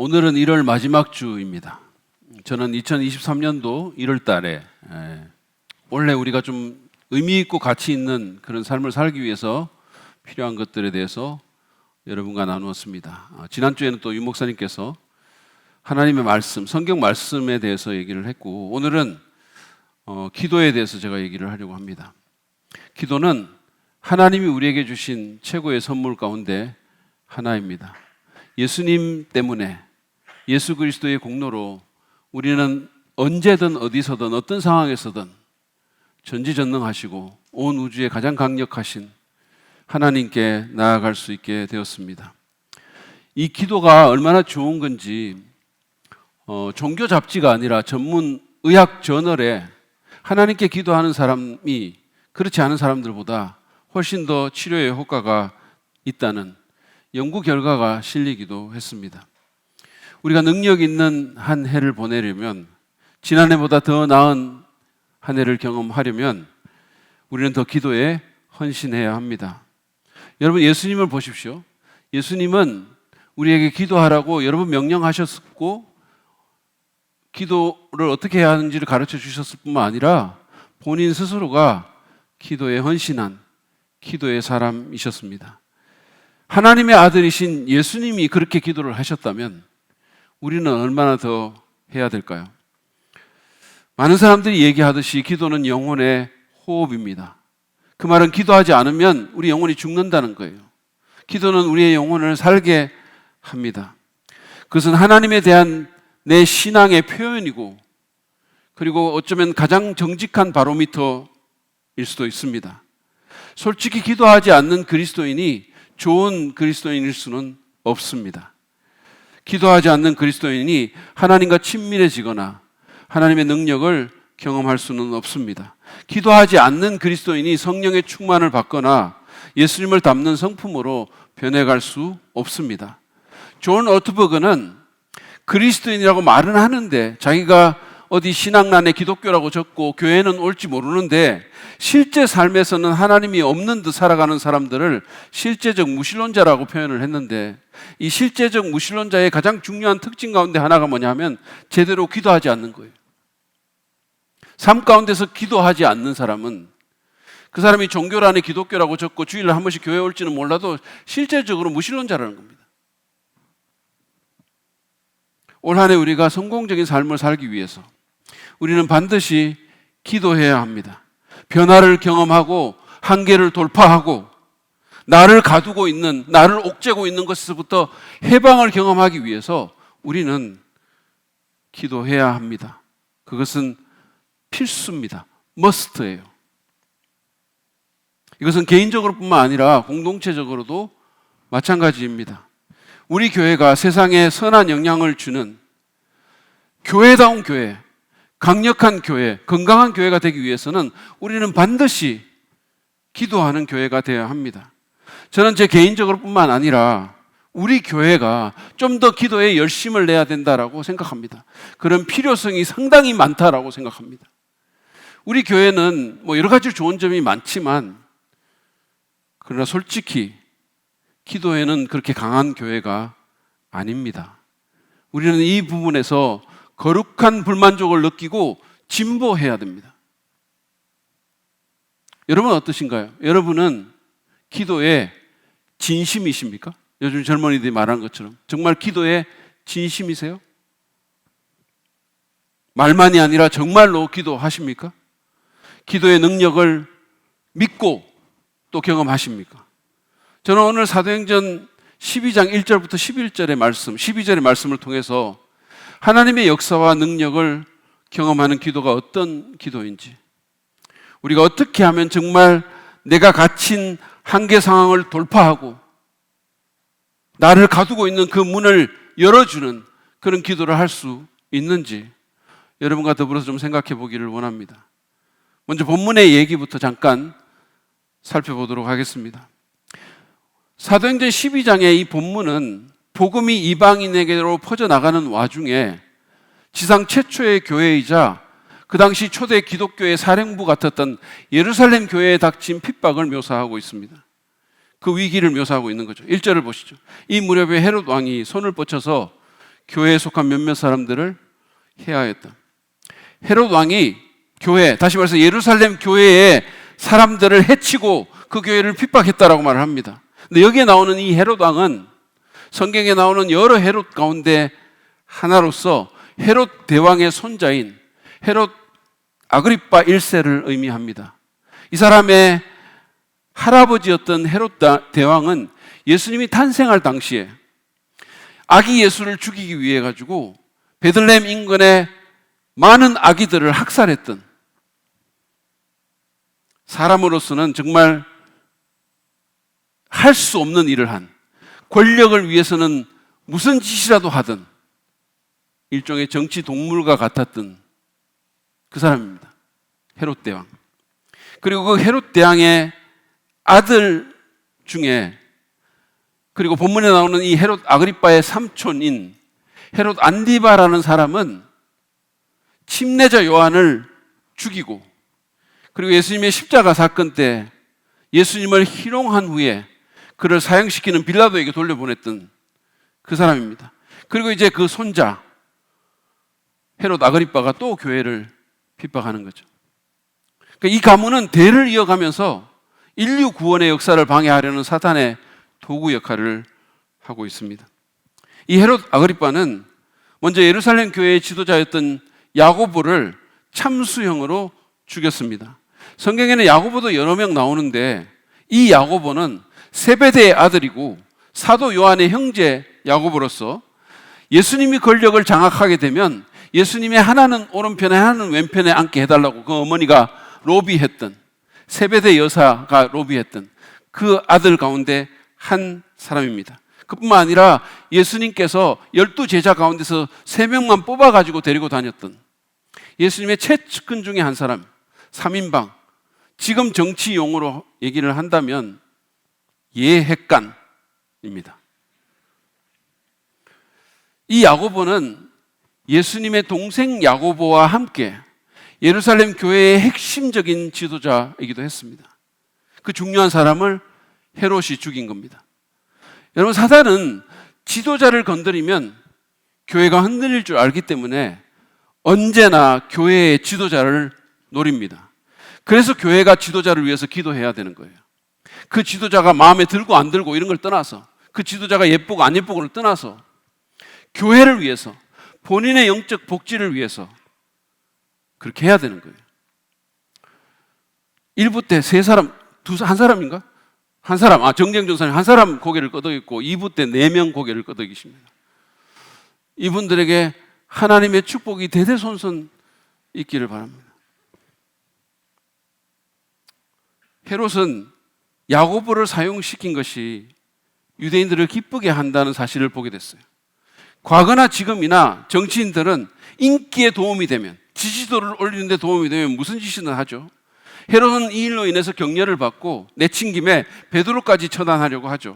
오늘은 1월 마지막 주입니다. 저는 2023년도 1월 달에 원래 우리가 좀 의미 있고 가치 있는 그런 삶을 살기 위해서 필요한 것들에 대해서 여러분과 나누었습니다. 지난주에는 또 유 목사님께서 하나님의 말씀, 성경 말씀에 대해서 얘기를 했고, 오늘은 기도에 대해서 제가 얘기를 하려고 합니다. 기도는 하나님이 우리에게 주신 최고의 선물 가운데 하나입니다. 예수님 때문에, 예수 그리스도의 공로로 우리는 언제든 어디서든 어떤 상황에서든 전지전능하시고 온 우주의 가장 강력하신 하나님께 나아갈 수 있게 되었습니다. 이 기도가 얼마나 좋은 건지 종교 잡지가 아니라 전문 의학 저널에 하나님께 기도하는 사람이 그렇지 않은 사람들보다 훨씬 더 치료에 효과가 있다는 연구 결과가 실리기도 했습니다. 우리가 능력 있는 한 해를 보내려면, 지난해보다 더 나은 한 해를 경험하려면 우리는 더 기도에 헌신해야 합니다. 여러분, 예수님을 보십시오. 예수님은 우리에게 기도하라고 여러 번 명령하셨고, 기도를 어떻게 해야 하는지를 가르쳐 주셨을 뿐만 아니라 본인 스스로가 기도에 헌신한 기도의 사람이셨습니다. 하나님의 아들이신 예수님이 그렇게 기도를 하셨다면 우리는 얼마나 더 해야 될까요? 많은 사람들이 얘기하듯이 기도는 영혼의 호흡입니다. 그 말은 기도하지 않으면 우리 영혼이 죽는다는 거예요. 기도는 우리의 영혼을 살게 합니다. 그것은 하나님에 대한 내 신앙의 표현이고, 그리고 어쩌면 가장 정직한 바로미터일 수도 있습니다. 솔직히 기도하지 않는 그리스도인이 좋은 그리스도인일 수는 없습니다. 기도하지 않는 그리스도인이 하나님과 친밀해지거나 하나님의 능력을 경험할 수는 없습니다. 기도하지 않는 그리스도인이 성령의 충만을 받거나 예수님을 닮는 성품으로 변해갈 수 없습니다. 존 오트버그는 그리스도인이라고 말은 하는데, 자기가 어디 신학란에 기독교라고 적고 교회는 올지 모르는데 실제 삶에서는 하나님이 없는 듯 살아가는 사람들을 실제적 무신론자라고 표현을 했는데, 이 실제적 무신론자의 가장 중요한 특징 가운데 하나가 뭐냐면 제대로 기도하지 않는 거예요. 삶 가운데서 기도하지 않는 사람은, 그 사람이 종교란에 기독교라고 적고 주일날 한 번씩 교회 올지는 몰라도 실제적으로 무신론자라는 겁니다. 올 한 해 우리가 성공적인 삶을 살기 위해서 우리는 반드시 기도해야 합니다. 변화를 경험하고 한계를 돌파하고 나를 가두고 있는, 나를 옥죄고 있는 것에서부터 해방을 경험하기 위해서 우리는 기도해야 합니다. 그것은 필수입니다. 머스트예요. 이것은 개인적으로뿐만 아니라 공동체적으로도 마찬가지입니다. 우리 교회가 세상에 선한 영향을 주는 교회다운 교회, 강력한 교회, 건강한 교회가 되기 위해서는 우리는 반드시 기도하는 교회가 되어야 합니다. 저는 제 개인적으로뿐만 아니라 우리 교회가 좀 더 기도에 열심을 내야 된다라고 생각합니다. 그런 필요성이 상당히 많다라고 생각합니다. 우리 교회는 여러 가지 좋은 점이 많지만, 그러나 솔직히 기도에는 그렇게 강한 교회가 아닙니다. 우리는 이 부분에서 거룩한 불만족을 느끼고 진보해야 됩니다. 여러분 어떠신가요? 여러분은 기도에 진심이십니까? 요즘 젊은이들이 말하는 것처럼 정말 기도에 진심이세요? 말만이 아니라 정말로 기도하십니까? 기도의 능력을 믿고 또 경험하십니까? 저는 오늘 사도행전 12장 1절부터 11절의 말씀, 12절의 말씀을 통해서 하나님의 역사와 능력을 경험하는 기도가 어떤 기도인지, 우리가 어떻게 하면 정말 내가 갇힌 한계 상황을 돌파하고 나를 가두고 있는 그 문을 열어주는 그런 기도를 할 수 있는지 여러분과 더불어서 좀 생각해 보기를 원합니다. 먼저 본문의 얘기부터 잠깐 살펴보도록 하겠습니다. 사도행전 12장의 이 본문은 복음이 이방인에게로 퍼져나가는 와중에 지상 최초의 교회이자 그 당시 초대 기독교의 사령부 같았던 예루살렘 교회에 닥친 핍박을 묘사하고 있습니다. 그 위기를 묘사하고 있는 거죠. 1절을 보시죠. 이 무렵에 헤롯 왕이 손을 뻗쳐서 교회에 속한 몇몇 사람들을 해하였다. 헤롯 왕이 교회, 다시 말해서 예루살렘 교회의 사람들을 해치고 그 교회를 핍박했다라고 말을 합니다. 근데 여기에 나오는 이 헤롯 왕은 성경에 나오는 여러 헤롯 가운데 하나로서 헤롯 대왕의 손자인 헤롯 아그리파 1세를 의미합니다. 이 사람의 할아버지였던 헤롯 대왕은 예수님이 탄생할 당시에 아기 예수를 죽이기 위해 가지고 베들레헴 인근에 많은 아기들을 학살했던, 사람으로서는 정말 할 수 없는 일을 한, 권력을 위해서는 무슨 짓이라도 하던 일종의 정치 동물과 같았던 그 사람입니다. 헤롯 대왕. 그리고 그 헤롯 대왕의 아들 중에, 그리고 본문에 나오는 이 헤롯 아그리빠의 삼촌인 헤롯 안디바라는 사람은 침례자 요한을 죽이고, 그리고 예수님의 십자가 사건 때 예수님을 희롱한 후에 그를 사형시키는 빌라도에게 돌려보냈던 그 사람입니다. 그리고 이제 그 손자 헤롯 아그리빠가 또 교회를 핍박하는 거죠. 그러니까 이 가문은 대를 이어가면서 인류 구원의 역사를 방해하려는 사탄의 도구 역할을 하고 있습니다. 이 헤롯 아그리빠는 먼저 예루살렘 교회의 지도자였던 야고보를 참수형으로 죽였습니다. 성경에는 야고보도 여러 명 나오는데 이 야고보는 세베대의 아들이고 사도 요한의 형제 야고보로서 예수님이 권력을 장악하게 되면 예수님의 하나는 오른편에 하나는 왼편에 앉게 해달라고 그 어머니가 로비했던, 세베대 여사가 로비했던 그 아들 가운데 한 사람입니다. 그뿐만 아니라 예수님께서 12제자 가운데서 3명만 뽑아가지고 데리고 다녔던 예수님의 최측근 중에 한 사람, 3인방, 지금 정치 용어로 얘기를 한다면 예핵관입니다. 이 야고보는 예수님의 동생 야고보와 함께 예루살렘 교회의 핵심적인 지도자이기도 했습니다. 그 중요한 사람을 헤롯이 죽인 겁니다. 여러분, 사단은 지도자를 건드리면 교회가 흔들릴 줄 알기 때문에 언제나 교회의 지도자를 노립니다. 그래서 교회가 지도자를 위해서 기도해야 되는 거예요. 그 지도자가 마음에 들고 안 들고 이런 걸 떠나서, 그 지도자가 예쁘고 안 예쁘고를 떠나서 교회를 위해서, 본인의 영적 복지를 위해서 그렇게 해야 되는 거예요. 1부 때 한 사람인가? 한 사람, 정재영 전사님 한 사람 고개를 끄덕였고 2부 때 4명 고개를 끄덕이십니다. 이분들에게 하나님의 축복이 대대손손 있기를 바랍니다. 헤롯은 야고보를 사용시킨 것이 유대인들을 기쁘게 한다는 사실을 보게 됐어요. 과거나 지금이나 정치인들은 인기에 도움이 되면, 지지도를 올리는 데 도움이 되면 무슨 짓이든 하죠. 헤롯은 이 일로 인해서 격려를 받고 내친김에 베드로까지 처단하려고 하죠.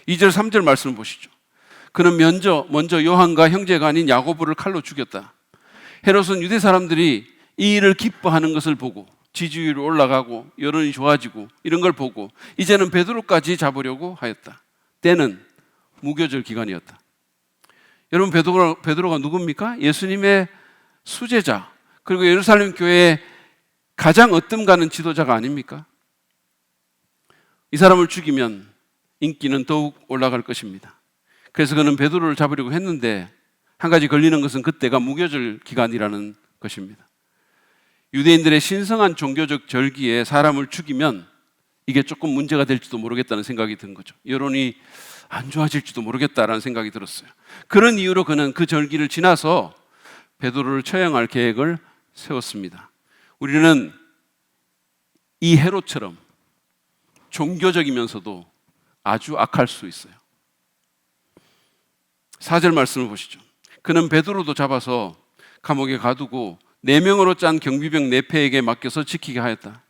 2절 3절 말씀을 보시죠. 그는 먼저 요한과 형제가 아닌 야고보를 칼로 죽였다. 헤롯은 유대 사람들이 이 일을 기뻐하는 것을 보고 지지율이 올라가고 여론이 좋아지고 이런 걸 보고 이제는 베드로까지 잡으려고 하였다. 때는 무교절 기간이었다. 여러분, 베드로가 누굽니까? 예수님의 수제자, 그리고 예루살렘 교회의 가장 으뜸가는 지도자가 아닙니까? 이 사람을 죽이면 인기는 더욱 올라갈 것입니다. 그래서 그는 베드로를 잡으려고 했는데 한 가지 걸리는 것은 그때가 무교절 기간이라는 것입니다. 유대인들의 신성한 종교적 절기에 사람을 죽이면 이게 조금 문제가 될지도 모르겠다는 생각이 든 거죠. 여론이 안 좋아질지도 모르겠다라는 생각이 들었어요. 그런 이유로 그는 그 절기를 지나서 베드로를 처형할 계획을 세웠습니다. 우리는 이 헤롯처럼 종교적이면서도 아주 악할 수 있어요. 4절 말씀을 보시죠. 그는 베드로도 잡아서 감옥에 가두고 4명으로 짠 경비병 4패에게 맡겨서 지키게 하였다.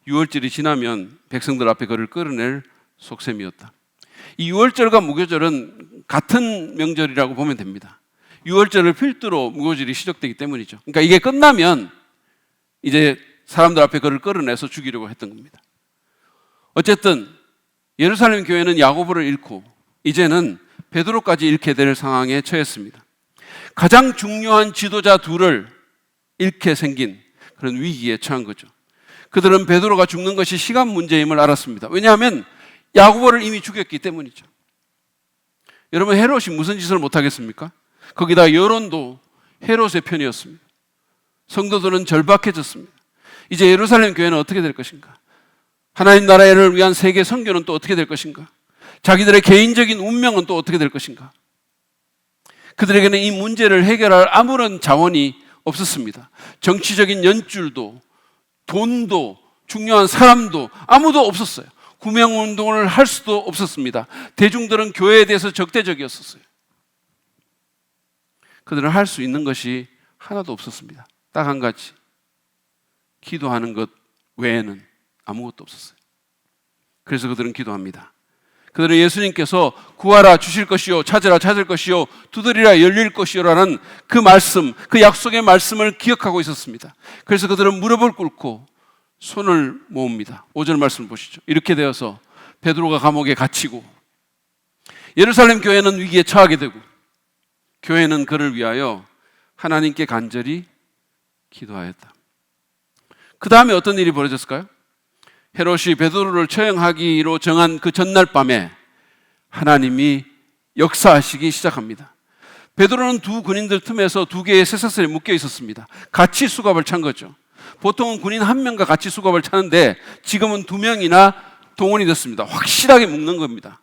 6월절이 지나면 백성들 앞에 그를 끌어낼 속셈이었다. 이 6월절과 무교절은 같은 명절이라고 보면 됩니다. 6월절을 필두로 무교절이 시작되기 때문이죠. 그러니까 이게 끝나면 이제 사람들 앞에 그를 끌어내서 죽이려고 했던 겁니다. 어쨌든 예루살렘 교회는 야고보를 잃고 이제는 베드로까지 잃게 될 상황에 처했습니다. 가장 중요한 지도자 둘을 잃게 생긴 그런 위기에 처한 거죠. 그들은 베드로가 죽는 것이 시간 문제임을 알았습니다. 왜냐하면 야고보를 이미 죽였기 때문이죠. 여러분, 헤롯이 무슨 짓을 못하겠습니까? 거기다 여론도 헤롯의 편이었습니다. 성도들은 절박해졌습니다. 이제 예루살렘 교회는 어떻게 될 것인가? 하나님 나라를 위한 세계 선교는 또 어떻게 될 것인가? 자기들의 개인적인 운명은 또 어떻게 될 것인가? 그들에게는 이 문제를 해결할 아무런 자원이 없었습니다. 정치적인 연줄도, 돈도, 중요한 사람도 아무도 없었어요. 구명운동을 할 수도 없었습니다. 대중들은 교회에 대해서 적대적이었었어요. 그들은 할 수 있는 것이 하나도 없었습니다. 딱 한 가지, 기도하는 것 외에는 아무것도 없었어요. 그래서 그들은 기도합니다. 그들은 예수님께서 구하라 주실 것이요, 찾으라 찾을 것이요, 두드리라 열릴 것이요라는 그 말씀, 그 약속의 말씀을 기억하고 있었습니다. 그래서 그들은 무릎을 꿇고 손을 모읍니다. 5절 말씀 보시죠. 이렇게 되어서 베드로가 감옥에 갇히고 예루살렘 교회는 위기에 처하게 되고 교회는 그를 위하여 하나님께 간절히 기도하였다. 그 다음에 어떤 일이 벌어졌을까요? 헤롯이 베드로를 처형하기로 정한 그 전날 밤에 하나님이 역사하시기 시작합니다. 베드로는 두 군인들 틈에서 두 개의 쇠사슬에 묶여 있었습니다. 같이 수갑을 찬 거죠. 보통은 군인 한 명과 같이 수갑을 차는데 지금은 두 명이나 동원이 됐습니다. 확실하게 묶는 겁니다.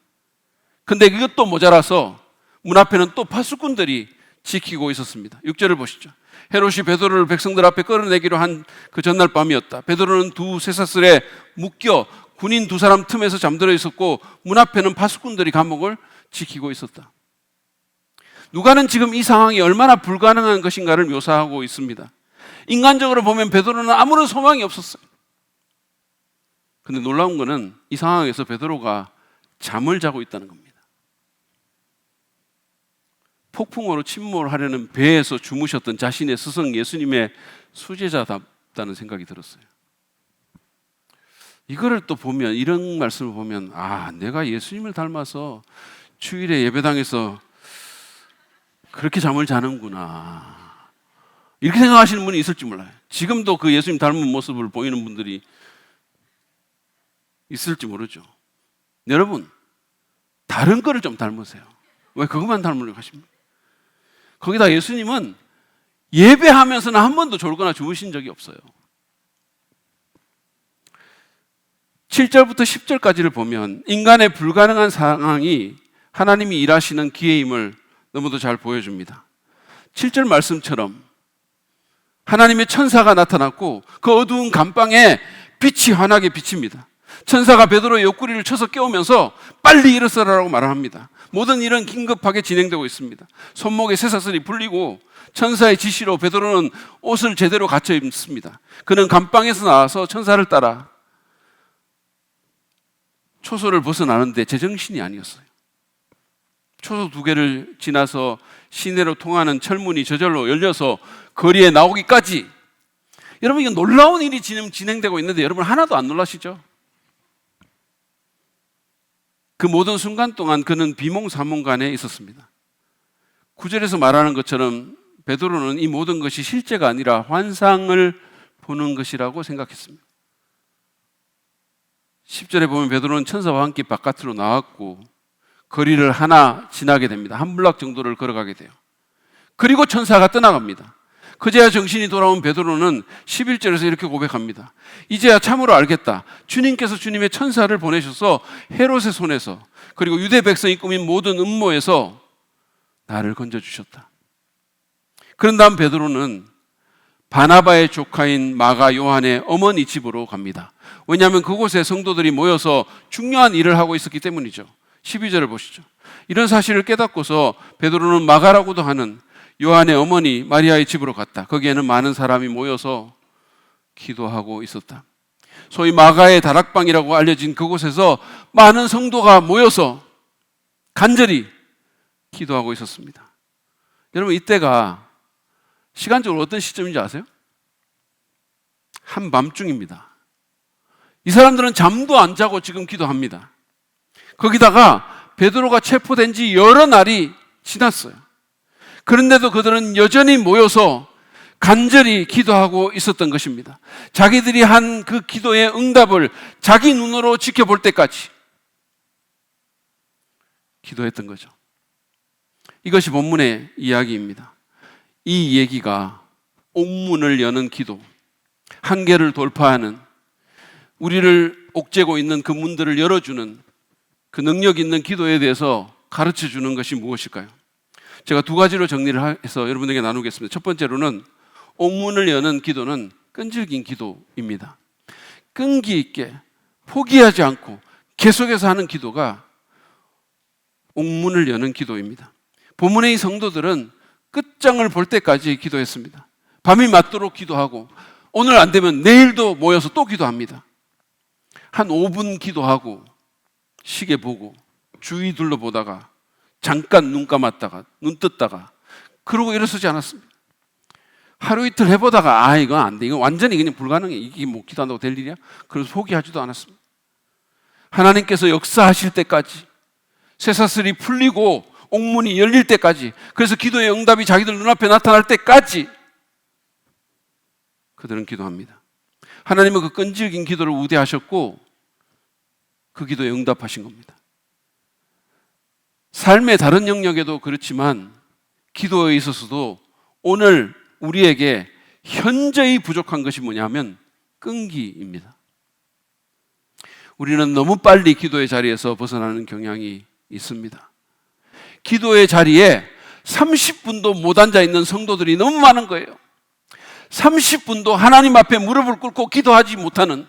근데 이것도 모자라서 문 앞에는 또 파수꾼들이 지키고 있었습니다. 6절을 보시죠. 헤롯이 베드로를 백성들 앞에 끌어내기로 한 그 전날 밤이었다. 베드로는 두 쇠사슬에 묶여 군인 두 사람 틈에서 잠들어 있었고 문 앞에는 파수꾼들이 감옥을 지키고 있었다. 누가는 지금 이 상황이 얼마나 불가능한 것인가를 묘사하고 있습니다. 인간적으로 보면 베드로는 아무런 소망이 없었어요. 근데 놀라운 것은 이 상황에서 베드로가 잠을 자고 있다는 겁니다. 폭풍으로 침몰하려는 배에서 주무셨던 자신의 스승 예수님의 수제자답다는 생각이 들었어요. 이거를 또 보면, 이런 말씀을 보면, 아, 내가 예수님을 닮아서 주일에 예배당에서 그렇게 잠을 자는구나, 이렇게 생각하시는 분이 있을지 몰라요. 지금도 그 예수님 닮은 모습을 보이는 분들이 있을지 모르죠. 여러분, 다른 거를 좀 닮으세요. 왜 그것만 닮으려고 하십니까? 거기다 예수님은 예배하면서는 한 번도 졸거나 주무신 적이 없어요. 7절부터 10절까지를 보면 인간의 불가능한 상황이 하나님이 일하시는 기회임을 너무도 잘 보여줍니다. 7절 말씀처럼 하나님의 천사가 나타났고 그 어두운 감방에 빛이 환하게 비칩니다. 천사가 베드로의 옆구리를 쳐서 깨우면서 빨리 일어서라고 말을 합니다. 모든 일은 긴급하게 진행되고 있습니다. 손목에 쇠사슬이 풀리고 천사의 지시로 베드로는 옷을 제대로 갖춰 입습니다. 그는 감방에서 나와서 천사를 따라 초소를 벗어나는데 제정신이 아니었어요. 초소 두 개를 지나서 시내로 통하는 철문이 저절로 열려서 거리에 나오기까지, 여러분, 이건 놀라운 일이 진행되고 있는데 여러분 하나도 안 놀라시죠? 그 모든 순간 동안 그는 비몽사몽간에 있었습니다. 9절에서 말하는 것처럼 베드로는 이 모든 것이 실제가 아니라 환상을 보는 것이라고 생각했습니다. 10절에 보면 베드로는 천사와 함께 바깥으로 나왔고 거리를 하나 지나게 됩니다. 한 블락 정도를 걸어가게 돼요. 그리고 천사가 떠나갑니다. 그제야 정신이 돌아온 베드로는 11절에서 이렇게 고백합니다. 이제야 참으로 알겠다. 주님께서 주님의 천사를 보내셔서 헤롯의 손에서 그리고 유대 백성이 꾸민 모든 음모에서 나를 건져주셨다. 그런 다음 베드로는 바나바의 조카인 마가 요한의 어머니 집으로 갑니다. 왜냐하면 그곳에 성도들이 모여서 중요한 일을 하고 있었기 때문이죠. 12절을 보시죠. 이런 사실을 깨닫고서 베드로는 마가라고도 하는 요한의 어머니 마리아의 집으로 갔다. 거기에는 많은 사람이 모여서 기도하고 있었다. 소위 마가의 다락방이라고 알려진 그곳에서 많은 성도가 모여서 간절히 기도하고 있었습니다. 여러분, 이때가 시간적으로 어떤 시점인지 아세요? 한밤중입니다. 이 사람들은 잠도 안 자고 지금 기도합니다. 거기다가 베드로가 체포된 지 여러 날이 지났어요. 그런데도 그들은 여전히 모여서 간절히 기도하고 있었던 것입니다. 자기들이 한 그 기도의 응답을 자기 눈으로 지켜볼 때까지 기도했던 거죠. 이것이 본문의 이야기입니다. 이 얘기가 옥문을 여는 기도, 한계를 돌파하는, 우리를 옥죄고 있는 그 문들을 열어주는 그 능력 있는 기도에 대해서 가르쳐 주는 것이 무엇일까요? 제가 두 가지로 정리를 해서 여러분에게 나누겠습니다. 첫 번째로는 옥문을 여는 기도는 끈질긴 기도입니다. 끈기 있게 포기하지 않고 계속해서 하는 기도가 옥문을 여는 기도입니다. 본문의 이 성도들은 끝장을 볼 때까지 기도했습니다. 밤이 맞도록 기도하고 오늘 안 되면 내일도 모여서 또 기도합니다. 한 5분 기도하고 시계 보고 주위 둘러보다가 잠깐 눈 감았다가 눈 떴다가 그러고 일어서지 않았습니다. 하루 이틀 해보다가 이건 안 돼. 이건 완전히 그냥 불가능해. 이게 뭐 기도한다고 될 일이야? 그래서 포기하지도 않았습니다. 하나님께서 역사하실 때까지, 쇠사슬이 풀리고 옥문이 열릴 때까지, 그래서 기도의 응답이 자기들 눈앞에 나타날 때까지 그들은 기도합니다. 하나님은 그 끈질긴 기도를 우대하셨고 그 기도에 응답하신 겁니다. 삶의 다른 영역에도 그렇지만 기도에 있어서도 오늘 우리에게 현저히 부족한 것이 뭐냐면 끈기입니다. 우리는 너무 빨리 기도의 자리에서 벗어나는 경향이 있습니다. 기도의 자리에 30분도 못 앉아 있는 성도들이 너무 많은 거예요. 30분도 하나님 앞에 무릎을 꿇고 기도하지 못하는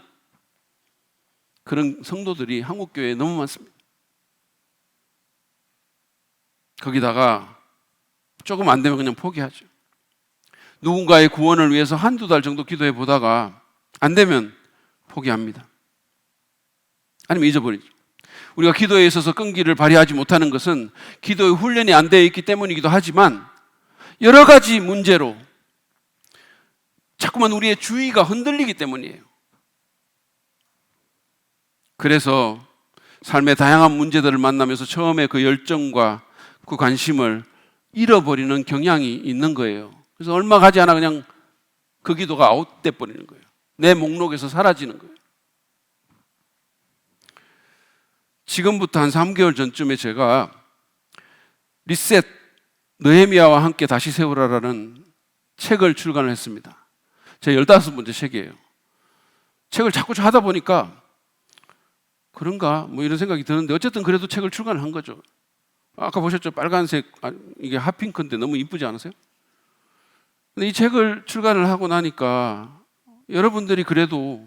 그런 성도들이 한국교회에 너무 많습니다. 거기다가 조금 안 되면 그냥 포기하죠. 누군가의 구원을 위해서 한두 달 정도 기도해 보다가 안 되면 포기합니다. 아니면 잊어버리죠. 우리가 기도에 있어서 끈기를 발휘하지 못하는 것은 기도의 훈련이 안 되어 있기 때문이기도 하지만 여러 가지 문제로 자꾸만 우리의 주의가 흔들리기 때문이에요. 그래서 삶의 다양한 문제들을 만나면서 처음에 그 열정과 그 관심을 잃어버리는 경향이 있는 거예요. 그래서 얼마 가지 않아 그냥 그 기도가 아웃돼 버리는 거예요. 내 목록에서 사라지는 거예요. 지금부터 한 3개월 전쯤에 제가 리셋 느헤미야와 함께 다시 세우라라는 책을 출간을 했습니다. 제 15번째 책이에요. 책을 자꾸 하다 보니까 그런가 뭐 이런 생각이 드는데 어쨌든 그래도 책을 출간을 한 거죠. 아까 보셨죠? 빨간색, 이게 핫핑크인데 너무 이쁘지 않으세요? 근데 이 책을 출간을 하고 나니까 여러분들이 그래도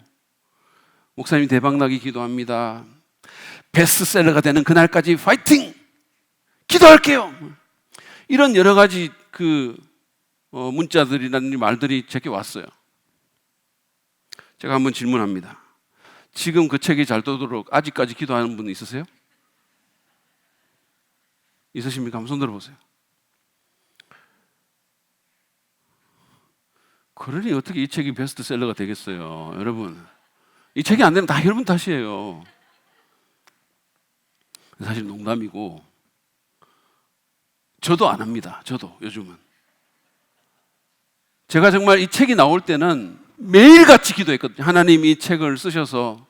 목사님 대박나기 기도합니다. 베스트셀러가 되는 그날까지 파이팅! 기도할게요! 이런 여러 가지 문자들이라는 말들이 제게 왔어요. 제가 한번 질문합니다. 지금 그 책이 잘 되도록 아직까지 기도하는 분 있으세요? 있으십니까? 한번 손 들어보세요. 그러니 어떻게 이 책이 베스트셀러가 되겠어요, 여러분? 이 책이 안 되면 다 여러분 탓이에요. 사실 농담이고 저도 안 합니다. 저도 요즘은. 제가 정말 이 책이 나올 때는 매일같이 기도했거든요. 하나님이 이 책을 쓰셔서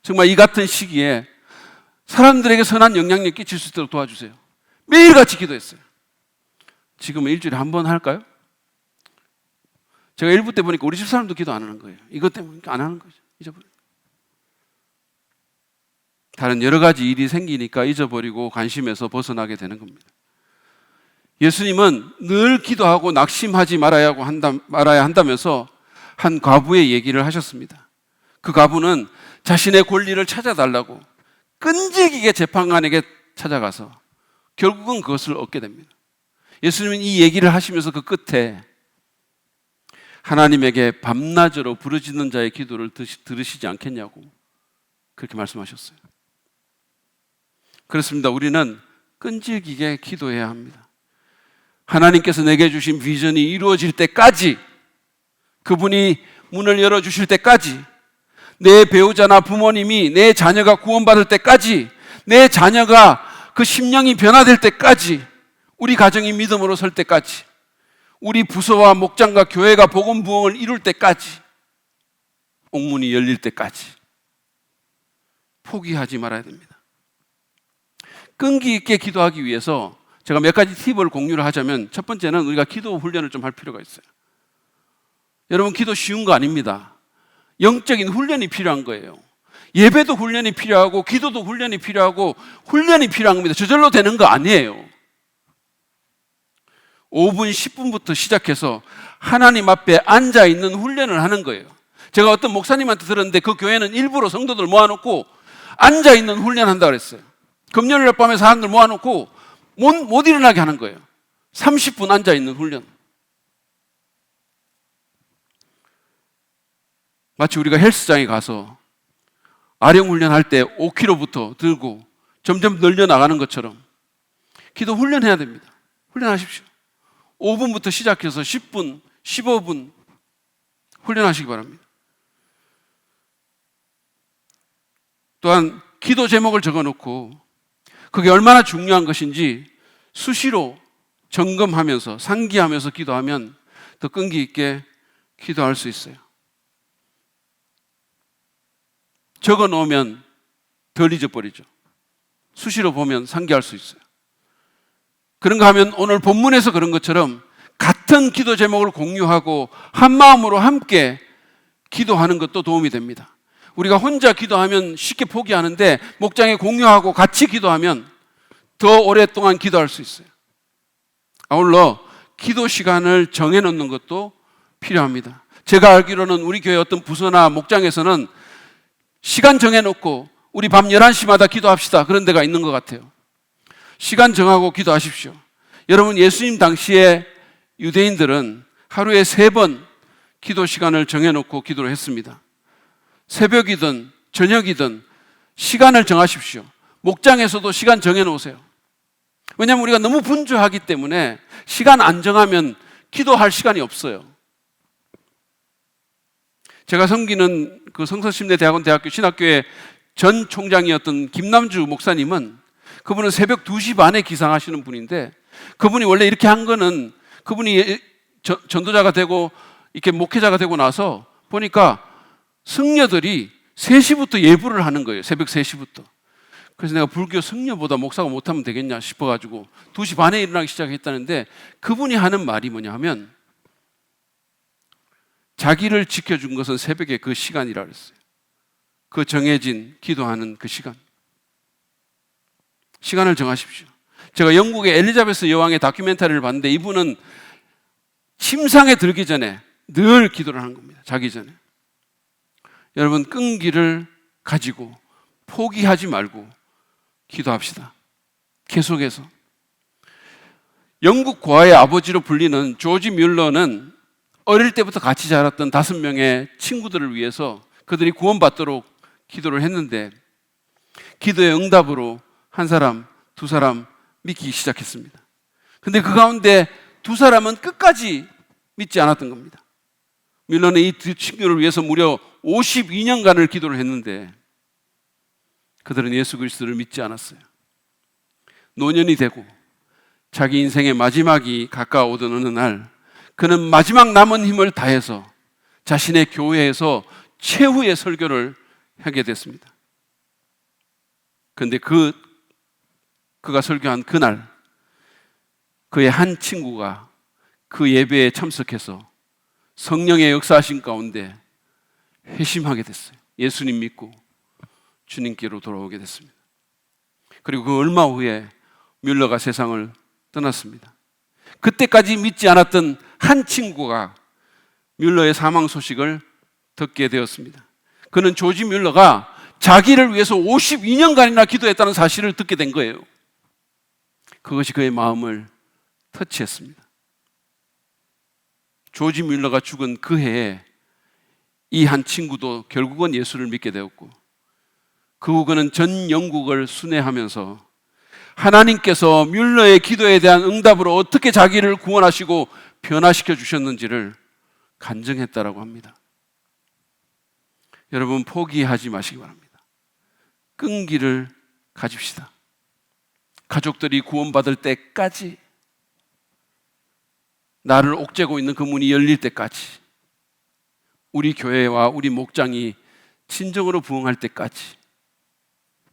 정말 이 같은 시기에 사람들에게 선한 영향력 끼칠 수 있도록 도와주세요. 매일같이 기도했어요. 지금은 일주일에 한 번 할까요? 제가 일부 때 보니까 우리 집 사람도 기도 안 하는 거예요. 이것 때문에 안 하는 거죠. 잊어버려요. 다른 여러 가지 일이 생기니까 잊어버리고 관심에서 벗어나게 되는 겁니다. 예수님은 늘 기도하고 낙심하지 말아야 한다면서 한 과부의 얘기를 하셨습니다. 그 과부는 자신의 권리를 찾아달라고 끈질기게 재판관에게 찾아가서 결국은 그것을 얻게 됩니다. 예수님은 이 얘기를 하시면서 그 끝에 하나님에게 밤낮으로 부르짖는 자의 기도를 들으시지 않겠냐고 그렇게 말씀하셨어요. 그렇습니다. 우리는 끈질기게 기도해야 합니다. 하나님께서 내게 주신 비전이 이루어질 때까지, 그분이 문을 열어주실 때까지, 내 배우자나 부모님이, 내 자녀가 구원받을 때까지, 내 자녀가 그 심령이 변화될 때까지 우리 가정이 믿음으로 설 때까지, 우리 부서와 목장과 교회가 복음 부흥을 이룰 때까지, 옥문이 열릴 때까지 포기하지 말아야 됩니다. 끈기 있게 기도하기 위해서 제가 몇 가지 팁을 공유를 하자면, 첫 번째는 우리가 기도 훈련을 좀 할 필요가 있어요. 여러분, 기도 쉬운 거 아닙니다. 영적인 훈련이 필요한 거예요. 예배도 훈련이 필요하고 기도도 훈련이 필요하고 훈련이 필요한 겁니다. 저절로 되는 거 아니에요. 5분, 10분부터 시작해서 하나님 앞에 앉아있는 훈련을 하는 거예요. 제가 어떤 목사님한테 들었는데 그 교회는 일부러 성도들 모아놓고 앉아있는 훈련한다고 그랬어요. 금요일 밤에 사람들 모아놓고 못 일어나게 하는 거예요. 30분 앉아있는 훈련. 마치 우리가 헬스장에 가서 아령 훈련할 때 5kg부터 들고 점점 늘려나가는 것처럼 기도 훈련해야 됩니다. 훈련하십시오. 5분부터 시작해서 10분, 15분 훈련하시기 바랍니다. 또한 기도 제목을 적어놓고 그게 얼마나 중요한 것인지 수시로 점검하면서 상기하면서 기도하면 더 끈기 있게 기도할 수 있어요. 적어 놓으면 덜 잊어버리죠. 수시로 보면 상기할 수 있어요. 그런가 하면 오늘 본문에서 그런 것처럼 같은 기도 제목을 공유하고 한 마음으로 함께 기도하는 것도 도움이 됩니다. 우리가 혼자 기도하면 쉽게 포기하는데 목장에 공유하고 같이 기도하면 더 오랫동안 기도할 수 있어요. 아울러 기도 시간을 정해놓는 것도 필요합니다. 제가 알기로는 우리 교회 어떤 부서나 목장에서는 시간 정해놓고 우리 밤 11시마다 기도합시다, 그런 데가 있는 것 같아요. 시간 정하고 기도하십시오. 여러분, 예수님 당시에 유대인들은 하루에 3번 기도 시간을 정해놓고 기도를 했습니다. 새벽이든 저녁이든 시간을 정하십시오. 목장에서도 시간 정해놓으세요. 왜냐하면 우리가 너무 분주하기 때문에 시간 안 정하면 기도할 시간이 없어요. 제가 섬기는 그 성서심내대학원 대학교 신학교의 전 총장이었던 김남주 목사님은, 그분은 새벽 2시 반에 기상하시는 분인데, 그분이 원래 이렇게 한 거는 그분이 전도자가 되고 이렇게 목회자가 되고 나서 보니까 승려들이 3시부터 예불을 하는 거예요. 새벽 3시부터. 그래서 내가 불교 승려보다 목사가 못하면 되겠냐 싶어가지고 2시 반에 일어나기 시작했다는데, 그분이 하는 말이 뭐냐 하면 자기를 지켜준 것은 새벽에 그 시간이라 그랬어요. 그 정해진 기도하는 그 시간. 시간을 정하십시오. 제가 영국의 엘리자베스 여왕의 다큐멘터리를 봤는데 이분은 침상에 들기 전에 늘 기도를 하는 겁니다. 자기 전에. 여러분, 끈기를 가지고 포기하지 말고 기도합시다. 계속해서. 영국 고아의 아버지로 불리는 조지 뮬러는 어릴 때부터 같이 자랐던 5명의 친구들을 위해서 그들이 구원받도록 기도를 했는데, 기도의 응답으로 1사람, 2사람 믿기 시작했습니다. 근데 그 가운데 2사람은 끝까지 믿지 않았던 겁니다. 뮬러는 이 두 친구를 위해서 무려 52년간을 기도를 했는데 그들은 예수 그리스도를 믿지 않았어요. 노년이 되고 자기 인생의 마지막이 가까워오던 어느 날, 그는 마지막 남은 힘을 다해서 자신의 교회에서 최후의 설교를 하게 됐습니다. 그런데 그가 설교한 그날, 그의 한 친구가 그 예배에 참석해서 성령의 역사하신 가운데 회심하게 됐어요. 예수님 믿고 주님께로 돌아오게 됐습니다. 그리고 그 얼마 후에 뮬러가 세상을 떠났습니다. 그때까지 믿지 않았던 한 친구가 뮬러의 사망 소식을 듣게 되었습니다. 그는 조지 뮬러가 자기를 위해서 52년간이나 기도했다는 사실을 듣게 된 거예요. 그것이 그의 마음을 터치했습니다. 조지 뮬러가 죽은 그 해에 이 한 친구도 결국은 예수를 믿게 되었고, 그 후 그는 전 영국을 순회하면서 하나님께서 뮬러의 기도에 대한 응답으로 어떻게 자기를 구원하시고 변화시켜 주셨는지를 간증했다라고 합니다. 여러분, 포기하지 마시기 바랍니다. 끈기를 가집시다. 가족들이 구원받을 때까지 나를 옥죄고 있는 그 문이 열릴 때까지, 우리 교회와 우리 목장이 진정으로 부흥할 때까지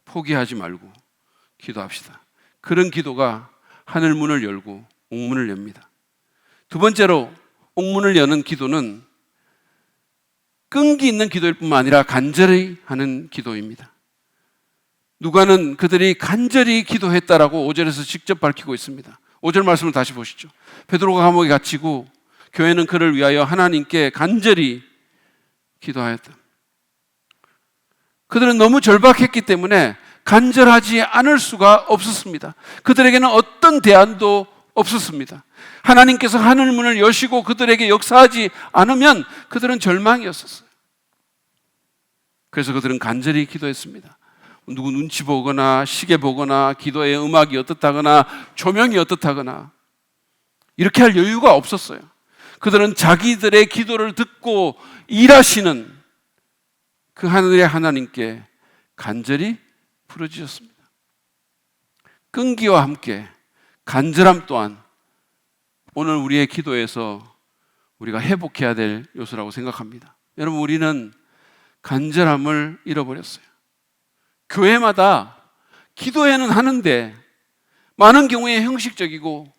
포기하지 말고 기도합시다. 그런 기도가 하늘 문을 열고 옥문을 엽니다. 두 번째로 옥문을 여는 기도는 끈기 있는 기도일 뿐만 아니라 간절히 하는 기도입니다. 누가는 그들이 간절히 기도했다라고 5절에서 직접 밝히고 있습니다. 5절 말씀을 다시 보시죠. 베드로가 감옥에 갇히고 교회는 그를 위하여 하나님께 간절히 기도하였다. 그들은 너무 절박했기 때문에 간절하지 않을 수가 없었습니다. 그들에게는 어떤 대안도 없었습니다. 하나님께서 하늘 문을 여시고 그들에게 역사하지 않으면 그들은 절망이었었어요. 그래서 그들은 간절히 기도했습니다. 누구 눈치 보거나 시계 보거나 기도의 음악이 어떻다거나 조명이 어떻다거나 이렇게 할 여유가 없었어요. 그들은 자기들의 기도를 듣고 일하시는 그 하늘의 하나님께 간절히 부르짖었습니다. 끈기와 함께 간절함 또한 오늘 우리의 기도에서 우리가 회복해야 될 요소라고 생각합니다. 여러분, 우리는 간절함을 잃어버렸어요. 교회마다 기도회는 하는데 많은 경우에 형식적이고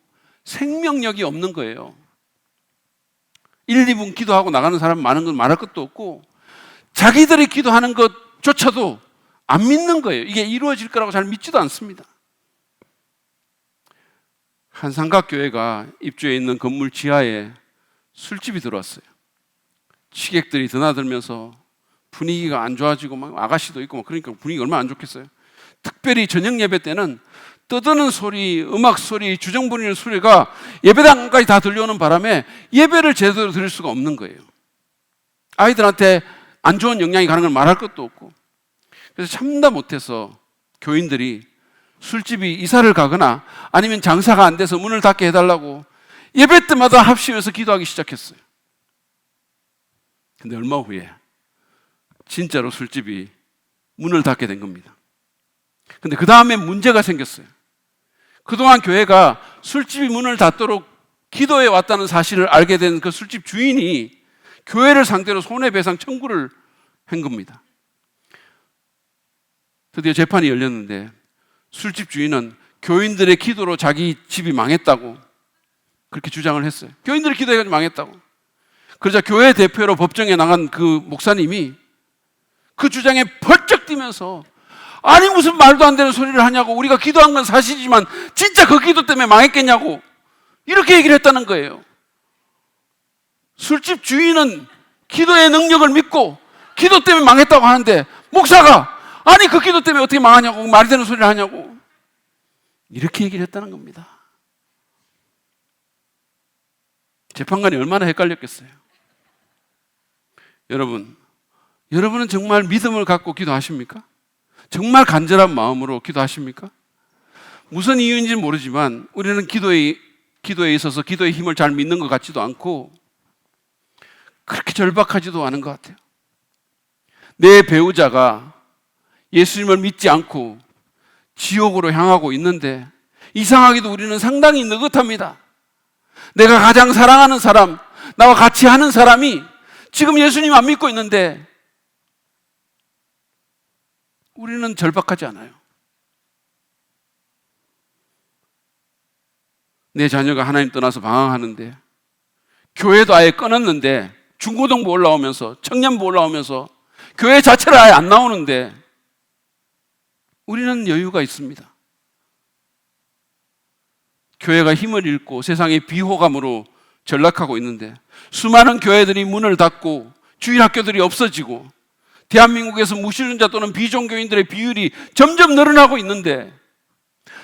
생명력이 없는 거예요. 1, 2분 기도하고 나가는 사람 많은 건 말할 것도 없고 자기들이 기도하는 것조차도 안 믿는 거예요. 이게 이루어질 거라고 잘 믿지도 않습니다. 한 삼각교회가 입주해 있는 건물 지하에 술집이 들어왔어요. 취객들이 드나들면서 분위기가 안 좋아지고 막 아가씨도 있고 막 그러니까 분위기가 얼마나 안 좋겠어요. 특별히 저녁 예배 때는 떠드는 소리, 음악 소리, 주정 부리는 소리가 예배당까지 다 들려오는 바람에 예배를 제대로 드릴 수가 없는 거예요. 아이들한테 안 좋은 영향이 가는 걸 말할 것도 없고. 그래서 참다 못해서 교인들이 술집이 이사를 가거나 아니면 장사가 안 돼서 문을 닫게 해달라고 예배 때마다 합심해서 기도하기 시작했어요. 근데 얼마 후에 진짜로 술집이 문을 닫게 된 겁니다. 근데 그 다음에 문제가 생겼어요. 그동안 교회가 술집이 문을 닫도록 기도해 왔다는 사실을 알게 된 그 술집 주인이 교회를 상대로 손해배상 청구를 한 겁니다. 드디어 재판이 열렸는데 술집 주인은 교인들의 기도로 자기 집이 망했다고 그렇게 주장을 했어요. 교인들의 기도해가지고 망했다고. 그러자 교회 대표로 법정에 나간 그 목사님이 그 주장에 벌쩍 뛰면서 아니 무슨 말도 안 되는 소리를 하냐고, 우리가 기도한 건 사실이지만 진짜 그 기도 때문에 망했겠냐고 이렇게 얘기를 했다는 거예요. 술집 주인은 기도의 능력을 믿고 기도 때문에 망했다고 하는데 목사가 아니 그 기도 때문에 어떻게 망하냐고, 말이 되는 소리를 하냐고 이렇게 얘기를 했다는 겁니다. 재판관이 얼마나 헷갈렸겠어요. 여러분은 정말 믿음을 갖고 기도하십니까? 정말 간절한 마음으로 기도하십니까? 무슨 이유인지 모르지만 우리는 기도에 있어서 기도의 힘을 잘 믿는 것 같지도 않고 그렇게 절박하지도 않은 것 같아요. 내 배우자가 예수님을 믿지 않고 지옥으로 향하고 있는데 이상하게도 우리는 상당히 느긋합니다. 내가 가장 사랑하는 사람, 나와 같이 하는 사람이 지금 예수님 안 믿고 있는데 우리는 절박하지 않아요. 내 자녀가 하나님 떠나서 방황하는데 교회도 아예 끊었는데 중고등부 올라오면서 청년부 올라오면서 교회 자체를 아예 안 나오는데 우리는 여유가 있습니다. 교회가 힘을 잃고 세상의 비호감으로 전락하고 있는데 수많은 교회들이 문을 닫고 주일학교들이 없어지고 대한민국에서 무신론자 또는 비종교인들의 비율이 점점 늘어나고 있는데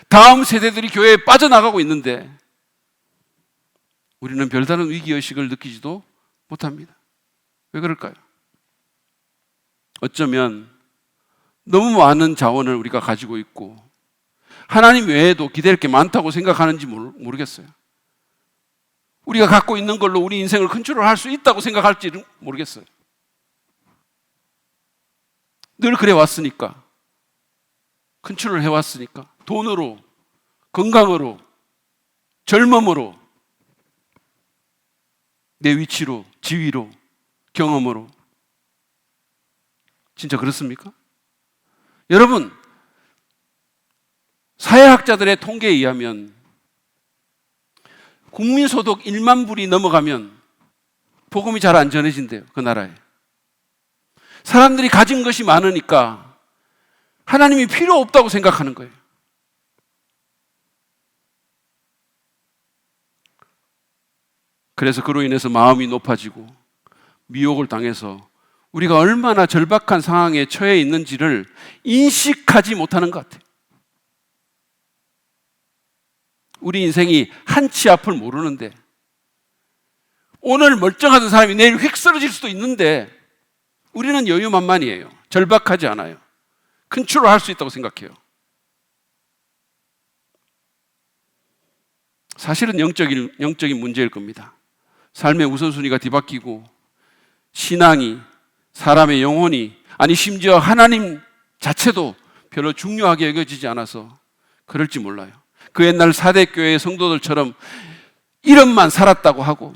다음 세대들이 교회에 빠져나가고 있는데 우리는 별다른 위기의식을 느끼지도 못합니다. 왜 그럴까요? 어쩌면 너무 많은 자원을 우리가 가지고 있고 하나님 외에도 기댈 게 많다고 생각하는지 모르겠어요. 우리가 갖고 있는 걸로 우리 인생을 컨트롤할 수 있다고 생각할지 모르겠어요. 늘 그래 왔으니까, 컨트롤 해왔으니까, 돈으로, 건강으로, 젊음으로. 내 위치로, 지위로, 경험으로. 진짜 그렇습니까? 여러분, 사회학자들의 통계에 의하면 국민소득 1만 불이 넘어가면 복음이 잘 안 전해진대요. 그 나라에. 사람들이 가진 것이 많으니까 하나님이 필요 없다고 생각하는 거예요. 그래서 그로 인해서 마음이 높아지고 미혹을 당해서 우리가 얼마나 절박한 상황에 처해 있는지를 인식하지 못하는 것 같아요. 우리 인생이 한치 앞을 모르는데, 오늘 멀쩡하던 사람이 내일 휙 쓰러질 수도 있는데 우리는 여유만만이에요. 절박하지 않아요. 컨트롤할 수 있다고 생각해요. 사실은 영적인 문제일 겁니다. 삶의 우선순위가 뒤바뀌고 신앙이, 사람의 영혼이, 아니 심지어 하나님 자체도 별로 중요하게 여겨지지 않아서 그럴지 몰라요. 그 옛날 사대교회의 성도들처럼 이름만 살았다고 하고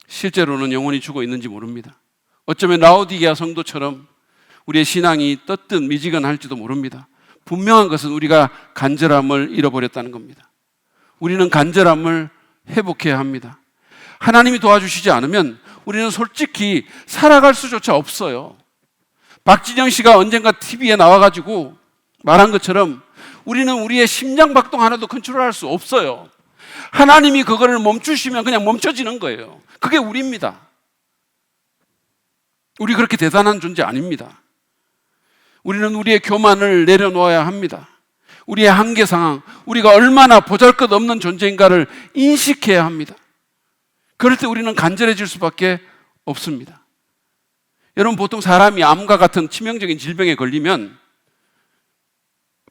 실제로는 영혼이 죽어 있는지 모릅니다. 어쩌면 라오디게아 성도처럼 우리의 신앙이 떴든 미지근할지도 모릅니다. 분명한 것은 우리가 간절함을 잃어버렸다는 겁니다. 우리는 간절함을 회복해야 합니다. 하나님이 도와주시지 않으면 우리는 솔직히 살아갈 수조차 없어요. 박진영 씨가 언젠가 TV에 나와가지고 말한 것처럼 우리는 우리의 심장 박동 하나도 컨트롤할 수 없어요. 하나님이 그거를 멈추시면 그냥 멈춰지는 거예요. 그게 우리입니다. 우리 그렇게 대단한 존재 아닙니다. 우리는 우리의 교만을 내려놓아야 합니다. 우리의 한계 상황, 우리가 얼마나 보잘것없는 존재인가를 인식해야 합니다. 그럴 때 우리는 간절해질 수밖에 없습니다. 여러분, 보통 사람이 암과 같은 치명적인 질병에 걸리면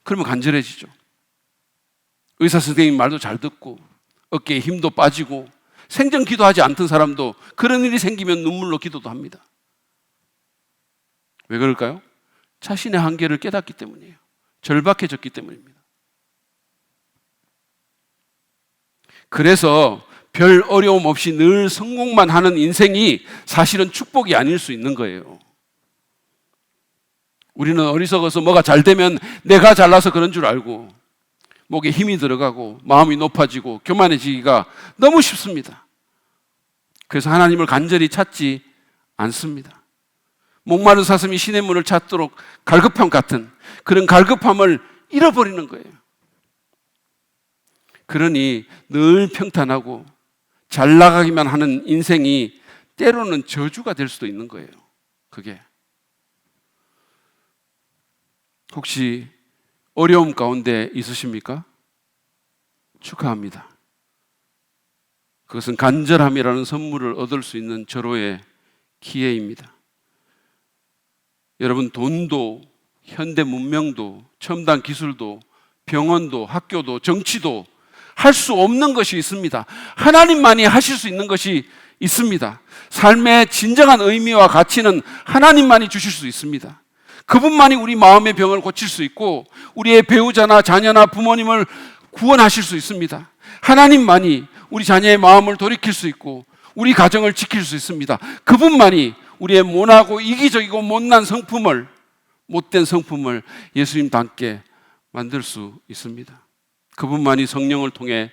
그러면 간절해지죠. 의사 선생님 말도 잘 듣고 어깨에 힘도 빠지고 생전 기도하지 않던 사람도 그런 일이 생기면 눈물로 기도도 합니다. 왜 그럴까요? 자신의 한계를 깨닫기 때문이에요. 절박해졌기 때문입니다. 그래서 별 어려움 없이 늘 성공만 하는 인생이 사실은 축복이 아닐 수 있는 거예요. 우리는 어리석어서 뭐가 잘 되면 내가 잘나서 그런 줄 알고 목에 힘이 들어가고 마음이 높아지고 교만해지기가 너무 쉽습니다. 그래서 하나님을 간절히 찾지 않습니다. 목마른 사슴이 신의 문을 찾도록 갈급함 같은 그런 갈급함을 잃어버리는 거예요. 그러니 늘 평탄하고 잘 나가기만 하는 인생이 때로는 저주가 될 수도 있는 거예요. 그게 혹시 어려움 가운데 있으십니까? 축하합니다. 그것은 간절함이라는 선물을 얻을 수 있는 절호의 기회입니다. 여러분, 돈도 현대 문명도 첨단 기술도 병원도 학교도 정치도 할 수 없는 것이 있습니다. 하나님만이 하실 수 있는 것이 있습니다. 삶의 진정한 의미와 가치는 하나님만이 주실 수 있습니다. 그분만이 우리 마음의 병을 고칠 수 있고 우리의 배우자나 자녀나 부모님을 구원하실 수 있습니다. 하나님만이 우리 자녀의 마음을 돌이킬 수 있고 우리 가정을 지킬 수 있습니다. 그분만이 우리의 모나고 이기적이고 못된 성품을 예수님답게 만들 수 있습니다. 그분만이 성령을 통해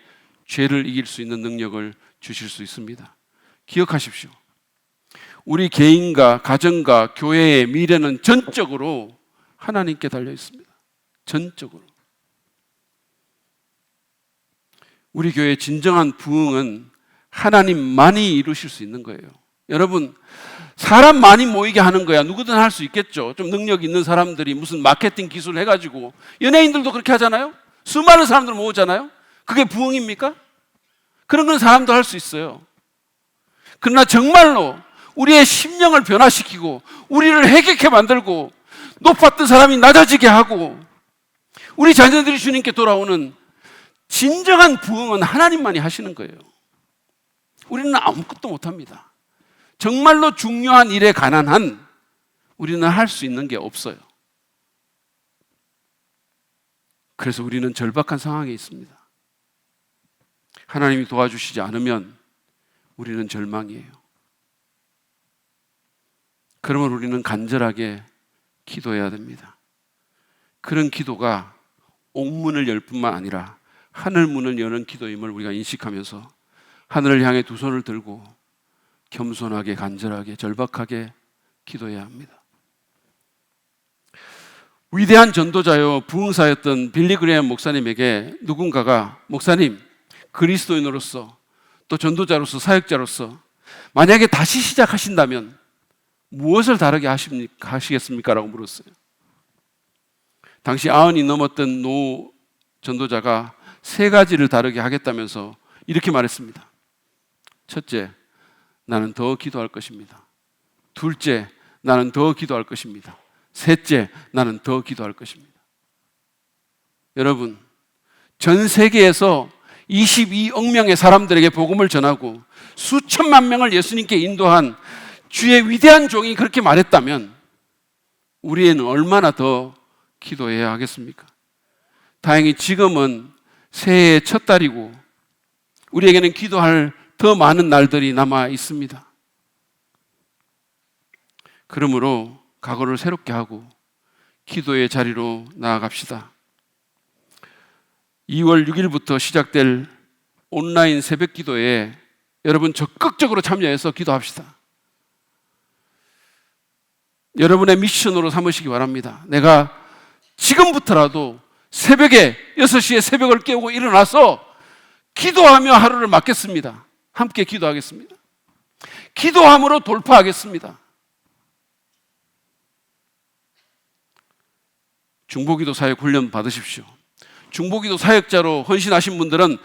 죄를 이길 수 있는 능력을 주실 수 있습니다. 기억하십시오. 우리 개인과 가정과 교회의 미래는 전적으로 하나님께 달려 있습니다. 전적으로. 우리 교회의 진정한 부흥은 하나님만이 이루실 수 있는 거예요. 여러분, 사람 많이 모이게 하는 거야. 누구든 할 수 있겠죠. 좀 능력 있는 사람들이 무슨 마케팅 기술 해가지고 연예인들도 그렇게 하잖아요. 수많은 사람들 모으잖아요. 그게 부흥입니까? 그런 건 사람도 할 수 있어요. 그러나 정말로 우리의 심령을 변화시키고 우리를 회개케 만들고 높았던 사람이 낮아지게 하고 우리 자녀들이 주님께 돌아오는 진정한 부흥은 하나님만이 하시는 거예요. 우리는 아무것도 못합니다. 정말로 중요한 일에 관한 한 우리는 할 수 있는 게 없어요. 그래서 우리는 절박한 상황에 있습니다. 하나님이 도와주시지 않으면 우리는 절망이에요. 그러면 우리는 간절하게 기도해야 됩니다. 그런 기도가 옥문을 열 뿐만 아니라 하늘 문을 여는 기도임을 우리가 인식하면서 하늘을 향해 두 손을 들고 겸손하게 간절하게 절박하게 기도해야 합니다. 위대한 전도자요 부흥사였던 빌리 그레이엄 목사님에게 누군가가 목사님, 그리스도인으로서 또 전도자로서 사역자로서 만약에 다시 시작하신다면 무엇을 다르게 하시겠습니까? 라고 물었어요. 당시 90이 넘었던 노 전도자가 3가지를 다르게 하겠다면서 이렇게 말했습니다. 첫째, 나는 더 기도할 것입니다. 둘째, 나는 더 기도할 것입니다. 셋째, 나는 더 기도할 것입니다. 여러분, 전 세계에서 22억 명의 사람들에게 복음을 전하고 수천만 명을 예수님께 인도한 주의 위대한 종이 그렇게 말했다면 우리는 얼마나 더 기도해야 하겠습니까? 다행히 지금은 새해의 첫 달이고 우리에게는 기도할 더 많은 날들이 남아 있습니다. 그러므로 각오를 새롭게 하고 기도의 자리로 나아갑시다. 2월 6일부터 시작될 온라인 새벽 기도에 여러분 적극적으로 참여해서 기도합시다. 여러분의 미션으로 삼으시기 바랍니다. 내가 지금부터라도 새벽에 6시에 새벽을 깨우고 일어나서 기도하며 하루를 맞겠습니다. 함께 기도하겠습니다. 기도함으로 돌파하겠습니다. 중보기도 사역 훈련 받으십시오. 중보기도 사역자로 헌신하신 분들은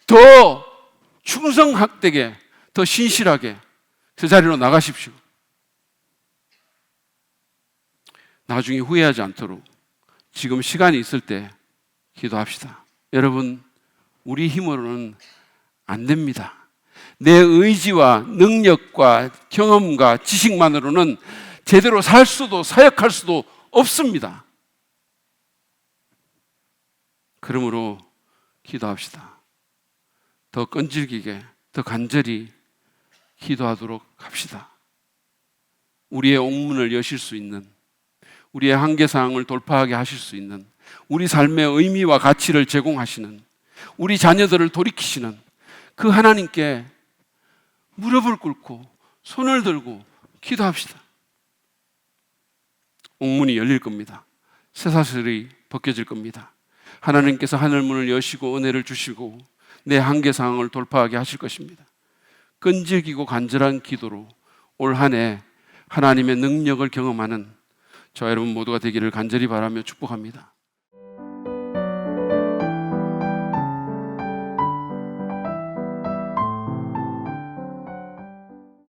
더 충성되게, 더 신실하게 그 자리로 나가십시오. 나중에 후회하지 않도록 지금 시간이 있을 때 기도합시다. 여러분, 우리 힘으로는 안 됩니다. 내 의지와 능력과 경험과 지식만으로는 제대로 살 수도 사역할 수도 없습니다. 그러므로 기도합시다. 더 끈질기게, 더 간절히 기도하도록 합시다. 우리의 옥문을 여실 수 있는, 우리의 한계사항을 돌파하게 하실 수 있는, 우리 삶의 의미와 가치를 제공하시는, 우리 자녀들을 돌이키시는 그 하나님께 무릎을 꿇고 손을 들고 기도합시다. 옥문이 열릴 겁니다. 쇠사슬이 벗겨질 겁니다. 하나님께서 하늘문을 여시고 은혜를 주시고 내 한계사항을 돌파하게 하실 것입니다. 끈질기고 간절한 기도로 올 한 해 하나님의 능력을 경험하는 저와 여러분 모두가 되기를 간절히 바라며 축복합니다.